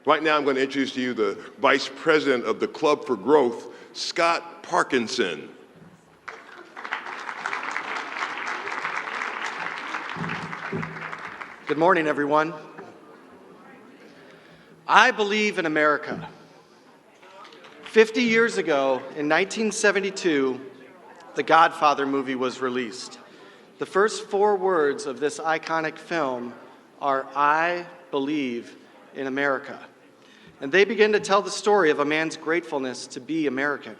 Right now, I'm going to introduce to you the Vice President of the Club for Growth, Scott Parkinson. Good morning, everyone. I believe in America. 50 years ago, in 1972, the Godfather movie was released. The first 4 words of this iconic film are, "I believe in America." And they begin to tell the story of a man's gratefulness to be American.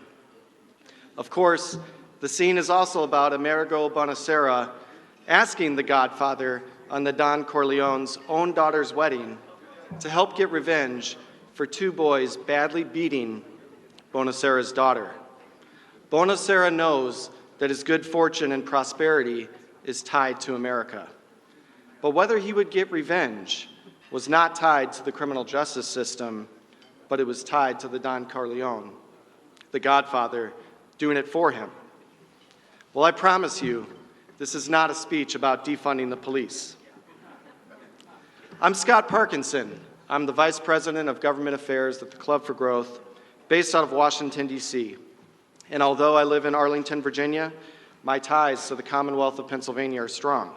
Of course, the scene is also about Amerigo Bonacera asking the Godfather on the Don Corleone's own daughter's wedding to help get revenge for 2 boys badly beating Bonacera's daughter. Bonacera knows that his good fortune and prosperity is tied to America. But whether he would get revenge was not tied to the criminal justice system, but it was tied to the Don Corleone, the Godfather, doing it for him. Well, I promise you, this is not a speech about defunding the police. I'm Scott Parkinson. I'm the Vice President of Government Affairs at the Club for Growth, based out of Washington, D.C. And although I live in Arlington, Virginia, my ties to the Commonwealth of Pennsylvania are strong.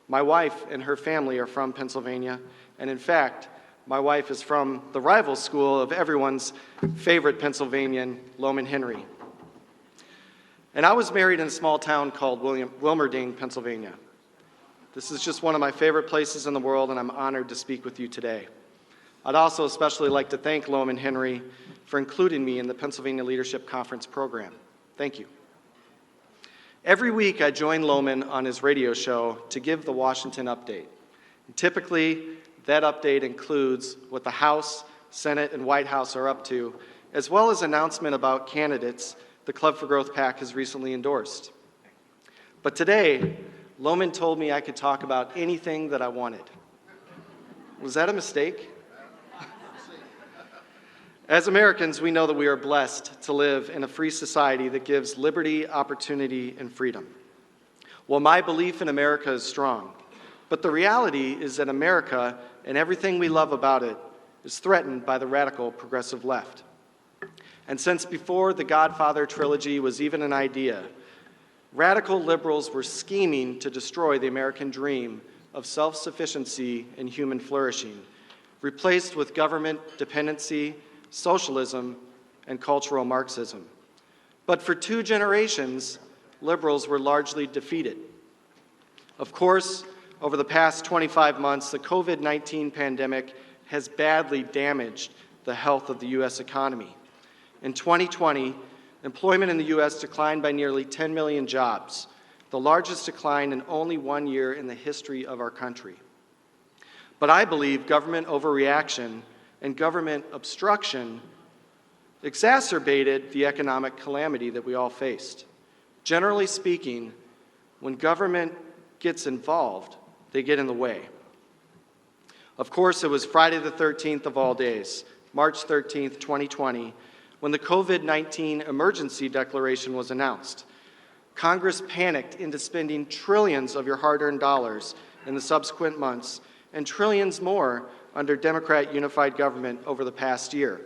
My wife and her family are from Pennsylvania, and in fact, my wife is from the rival school of everyone's favorite Pennsylvanian, Lowman Henry. And I was married in a small town called Wilmerding, Pennsylvania. This is just one of my favorite places in the world, and I'm honored to speak with you today. I'd also especially like to thank Lowman Henry for including me in the Pennsylvania Leadership Conference program. Thank you. Every week I join Lowman on his radio show to give the Washington update. And typically, that update includes what the House, Senate, and White House are up to, as well as announcement about candidates the Club for Growth PAC has recently endorsed. But today, Lowman told me I could talk about anything that I wanted. Was that a mistake? As Americans, we know that we are blessed to live in a free society that gives liberty, opportunity, and freedom. Well, my belief in America is strong, but the reality is that America and everything we love about it is threatened by the radical progressive left. And since before the Godfather trilogy was even an idea, radical liberals were scheming to destroy the American dream of self-sufficiency and human flourishing, replaced with government dependency, socialism, and cultural Marxism. But for 2 generations, liberals were largely defeated. Of course, over the past 25 months, the COVID-19 pandemic has badly damaged the health of the U.S. economy. In 2020, employment in the U.S. declined by nearly 10 million jobs, the largest decline in only 1 year in the history of our country. But I believe government overreaction and government obstruction exacerbated the economic calamity that we all faced. Generally speaking, when government gets involved, they get in the way. Of course, it was Friday the 13th of all days, March 13th, 2020, when the COVID-19 emergency declaration was announced. Congress panicked into spending trillions of your hard-earned dollars in the subsequent months and trillions more under Democrat unified government over the past year.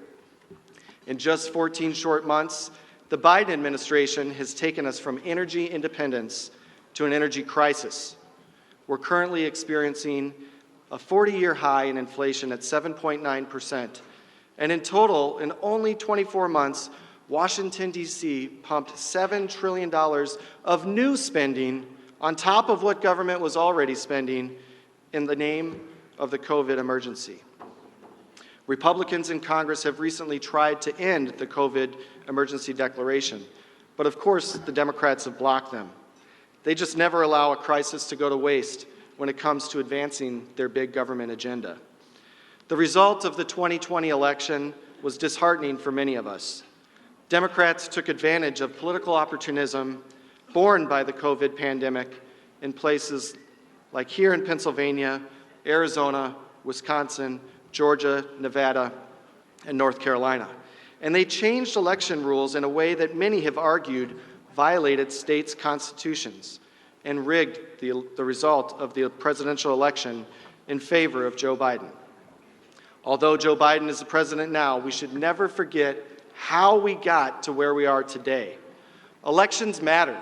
In just 14 short months, the Biden administration has taken us from energy independence to an energy crisis. We're currently experiencing a 40-year high in inflation at 7.9%. And in total, in only 24 months, Washington, D.C. pumped $7 trillion of new spending on top of what government was already spending in the name of the COVID emergency. Republicans in Congress have recently tried to end the COVID emergency declaration, but of course the Democrats have blocked them. They just never allow a crisis to go to waste when it comes to advancing their big government agenda. The result of the 2020 election was disheartening for many of us. Democrats took advantage of political opportunism born by the COVID pandemic in places like here in Pennsylvania, Arizona, Wisconsin, Georgia, Nevada, and North Carolina. And they changed election rules in a way that many have argued violated states' constitutions and rigged the result of the presidential election in favor of Joe Biden. Although Joe Biden is the president now, we should never forget how we got to where we are today. Elections matter.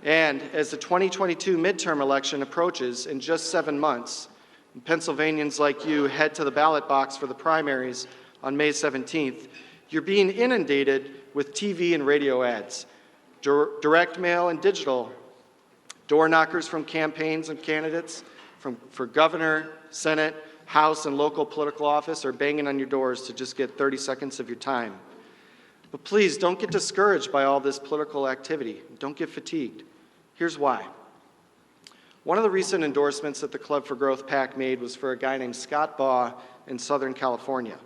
And as the 2022 midterm election approaches in just 7 months, and Pennsylvanians like you head to the ballot box for the primaries on May 17th, you're being inundated with TV and radio ads, direct mail and digital, door knockers from campaigns and candidates for governor, Senate, House, and local political office are banging on your doors to just get 30 seconds of your time. But please, don't get discouraged by all this political activity. Don't get fatigued. Here's why. One of the recent endorsements that the Club for Growth PAC made was for a guy named Scott Baugh in Southern California.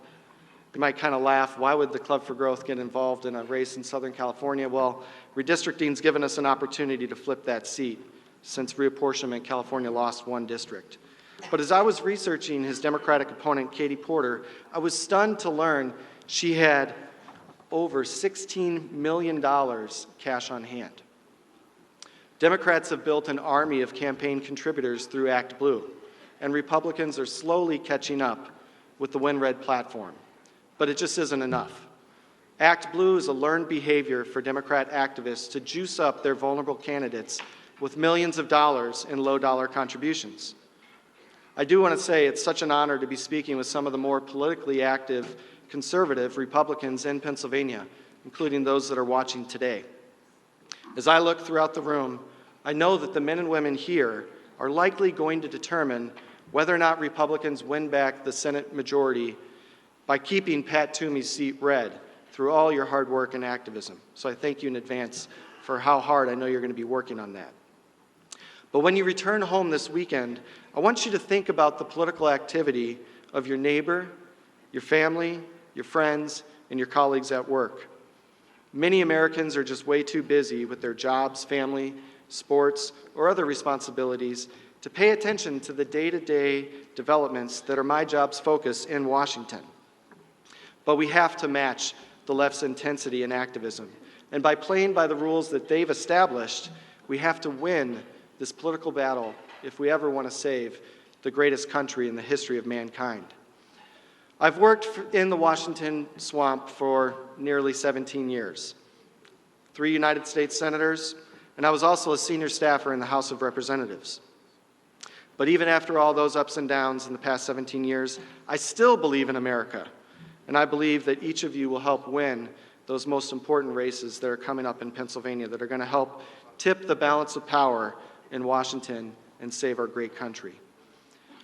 You might kind of laugh, why would the Club for Growth get involved in a race in Southern California? Well, redistricting's given us an opportunity to flip that seat. Since reapportionment, California lost 1 district. But as I was researching his Democratic opponent, Katie Porter, I was stunned to learn she had over $16 million cash on hand. Democrats have built an army of campaign contributors through Act Blue, and Republicans are slowly catching up with the Win Red platform. But it just isn't enough. Act Blue is a learned behavior for Democrat activists to juice up their vulnerable candidates with millions of dollars in low-dollar contributions. I do want to say it's such an honor to be speaking with some of the more politically active conservative Republicans in Pennsylvania, including those that are watching today. As I look throughout the room, I know that the men and women here are likely going to determine whether or not Republicans win back the Senate majority by keeping Pat Toomey's seat red through all your hard work and activism. So I thank you in advance for how hard I know you're going to be working on that. But when you return home this weekend, I want you to think about the political activity of your neighbor, your family, your friends, and your colleagues at work. Many Americans are just way too busy with their jobs, family, sports, or other responsibilities to pay attention to the day-to-day developments that are my job's focus in Washington. But we have to match the left's intensity in activism. And by playing by the rules that they've established, we have to win this political battle if we ever want to save the greatest country in the history of mankind. I've worked in the Washington swamp for nearly 17 years, 3 United States senators, and I was also a senior staffer in the House of Representatives. But even after all those ups and downs in the past 17 years, I still believe in America, and I believe that each of you will help win those most important races that are coming up in Pennsylvania that are going to help tip the balance of power in Washington and save our great country.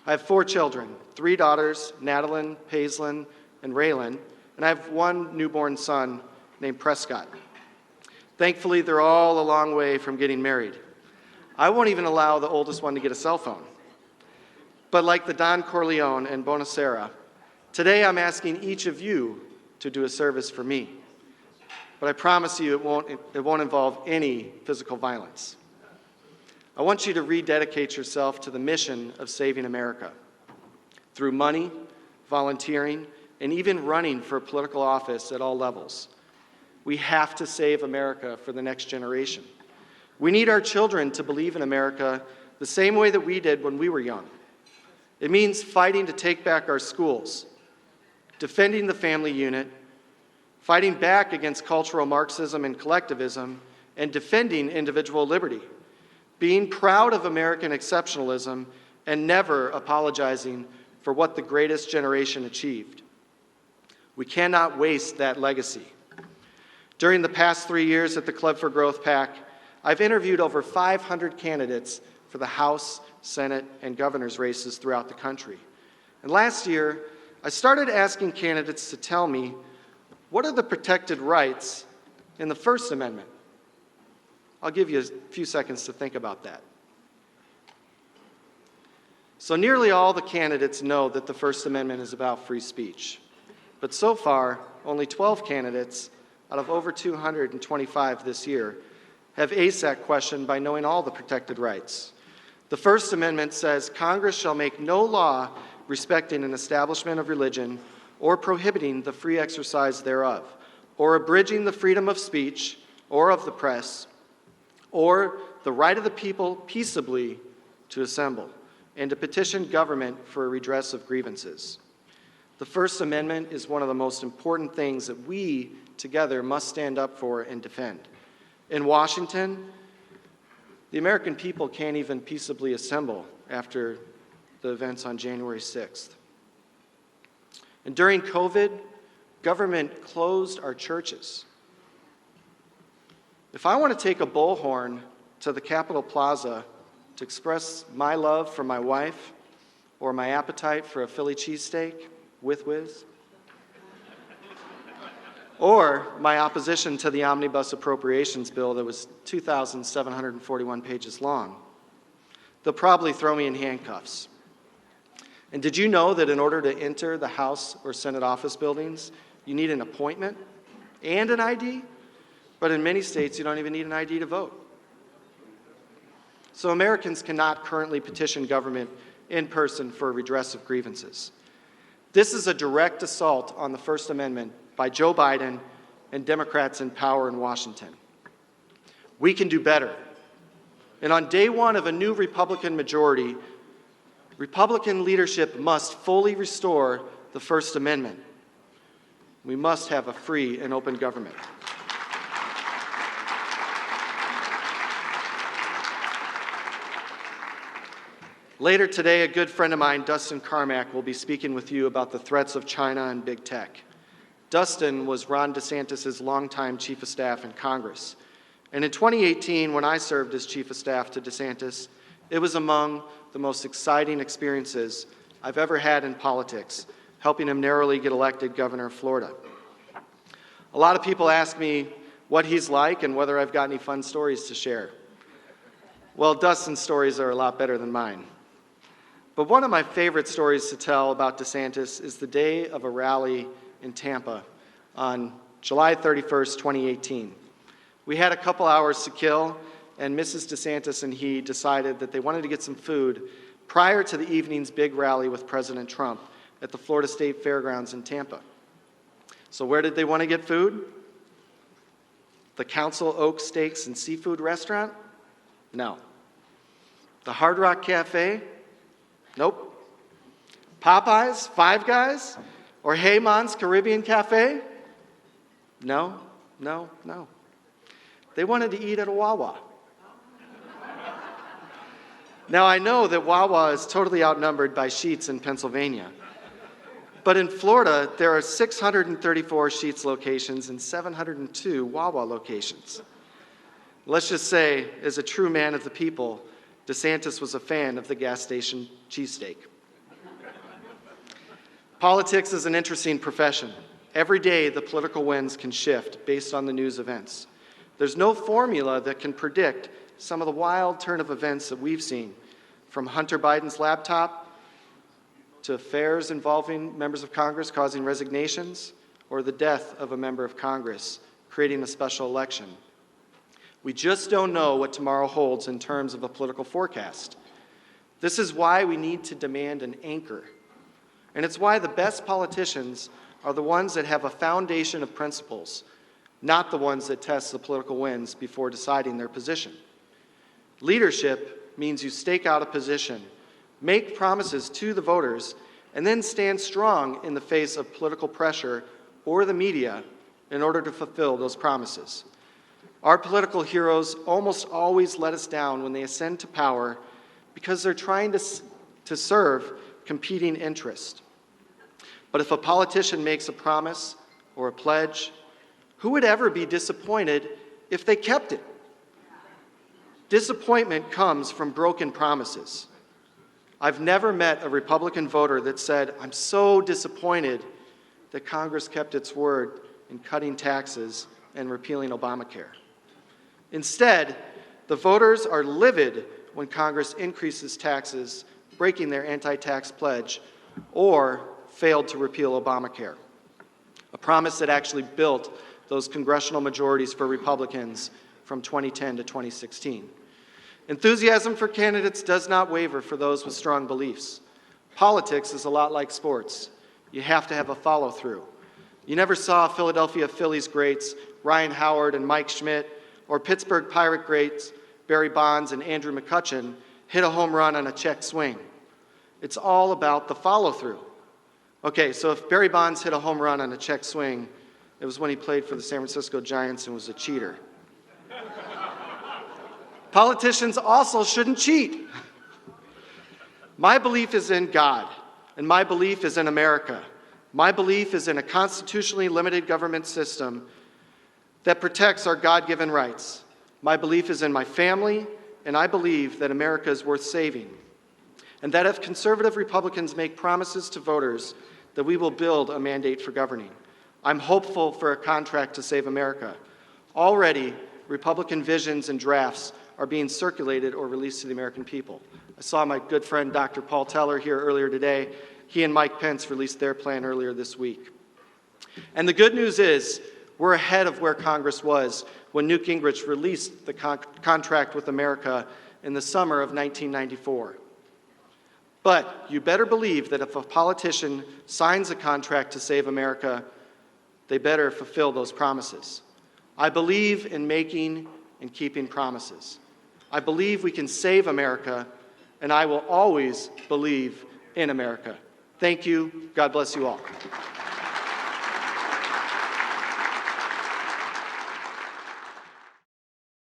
I have 4 children, 3 daughters, Nadeline, Paislyn, and Raylan, and I have 1 newborn son named Prescott. Thankfully, they're all a long way from getting married. I won't even allow the oldest one to get a cell phone. But like the Don Corleone and Bonacera, today I'm asking each of you to do a service for me. But I promise you it won't involve any physical violence. I want you to rededicate yourself to the mission of saving America through money, volunteering, and even running for political office at all levels. We have to save America for the next generation. We need our children to believe in America the same way that we did when we were young. It means fighting to take back our schools, defending the family unit, fighting back against cultural Marxism and collectivism, and defending individual liberty. Being proud of American exceptionalism and never apologizing for what the greatest generation achieved. We cannot waste that legacy. During the past 3 years at the Club for Growth PAC, I've interviewed over 500 candidates for the House, Senate, and governor's races throughout the country. And last year, I started asking candidates to tell me, what are the protected rights in the First Amendment? I'll give you a few seconds to think about that. So nearly all the candidates know that the First Amendment is about free speech. But so far, only 12 candidates out of over 225 this year have aced that question by knowing all the protected rights. The First Amendment says Congress shall make no law respecting an establishment of religion or prohibiting the free exercise thereof, or abridging the freedom of speech or of the press, or the right of the people peaceably to assemble. and to petition government for a redress of grievances. The First Amendment is one of the most important things that we together must stand up for and defend. In Washington, the American people can't even peaceably assemble after the events on January 6th. And during COVID, government closed our churches. If I want to take a bullhorn to the Capitol Plaza to express my love for my wife or my appetite for a Philly cheesesteak with whiz, or my opposition to the omnibus appropriations bill that was 2,741 pages long, they'll probably throw me in handcuffs. And did you know that in order to enter the House or Senate office buildings, you need an appointment and an ID? But in many states, you don't even need an ID to vote. So Americans cannot currently petition government in person for a redress of grievances. This is a direct assault on the First Amendment by Joe Biden and Democrats in power in Washington. We can do better. And on day one of a new Republican majority, Republican leadership must fully restore the First Amendment. We must have a free and open government. Later today, a good friend of mine, Dustin Carmack, will be speaking with you about the threats of China and big tech. Dustin was Ron DeSantis' longtime chief of staff in Congress. And in 2018, when I served as chief of staff to DeSantis, it was among the most exciting experiences I've ever had in politics, helping him narrowly get elected governor of Florida. A lot of people ask me what he's like and whether I've got any fun stories to share. Well, Dustin's stories are a lot better than mine. But one of my favorite stories to tell about DeSantis is the day of a rally in Tampa on July 31st, 2018. We had a couple hours to kill, and Mrs. DeSantis and he decided that they wanted to get some food prior to the evening's big rally with President Trump at the Florida State Fairgrounds in Tampa. So where did they want to get food? The Council Oak Steaks and Seafood Restaurant? No. The Hard Rock Cafe? Nope. Popeyes? Five Guys? Or Heyman's Caribbean Cafe? No, no, no. They wanted to eat at a Wawa. Now, I know that Wawa is totally outnumbered by Sheetz in Pennsylvania. But in Florida, there are 634 Sheetz locations and 702 Wawa locations. Let's just say, as a true man of the people, DeSantis was a fan of the gas station cheesesteak. Politics is an interesting profession. Every day, the political winds can shift based on the news events. There's no formula that can predict some of the wild turn of events that we've seen, from Hunter Biden's laptop to affairs involving members of Congress causing resignations, or the death of a member of Congress, creating a special election. We just don't know what tomorrow holds in terms of a political forecast. This is why we need to demand an anchor. And it's why the best politicians are the ones that have a foundation of principles, not the ones that test the political winds before deciding their position. Leadership means you stake out a position, make promises to the voters, and then stand strong in the face of political pressure or the media in order to fulfill those promises. Our political heroes almost always let us down when they ascend to power because they're trying to serve competing interests. But if a politician makes a promise or a pledge, who would ever be disappointed if they kept it? Disappointment comes from broken promises. I've never met a Republican voter that said, "I'm so disappointed that Congress kept its word in cutting taxes and repealing Obamacare." Instead, the voters are livid when Congress increases taxes, breaking their anti-tax pledge, or failed to repeal Obamacare, a promise that actually built those congressional majorities for Republicans from 2010 to 2016. Enthusiasm for candidates does not waver for those with strong beliefs. Politics is a lot like sports. You have to have a follow-through. You never saw Philadelphia Phillies greats Ryan Howard and Mike Schmidt, or Pittsburgh Pirate greats Barry Bonds and Andrew McCutcheon hit a home run on a check swing. It's all about the follow-through. Okay, so if Barry Bonds hit a home run on a check swing, it was when he played for the San Francisco Giants and was a cheater. Politicians also shouldn't cheat. My belief is in God, and my belief is in America. My belief is in a constitutionally limited government system that protects our God-given rights. My belief is in my family, and I believe that America is worth saving. And that if conservative Republicans make promises to voters, that we will build a mandate for governing. I'm hopeful for a contract to save America. Already, Republican visions and drafts are being circulated or released to the American people. I saw my good friend Dr. Paul Teller here earlier today. He and Mike Pence released their plan earlier this week. And the good news is, we're ahead of where Congress was when Newt Gingrich released the contract with America in the summer of 1994. But you better believe that if a politician signs a contract to save America, they better fulfill those promises. I believe in making and keeping promises. I believe we can save America, and I will always believe in America. Thank you. God bless you all.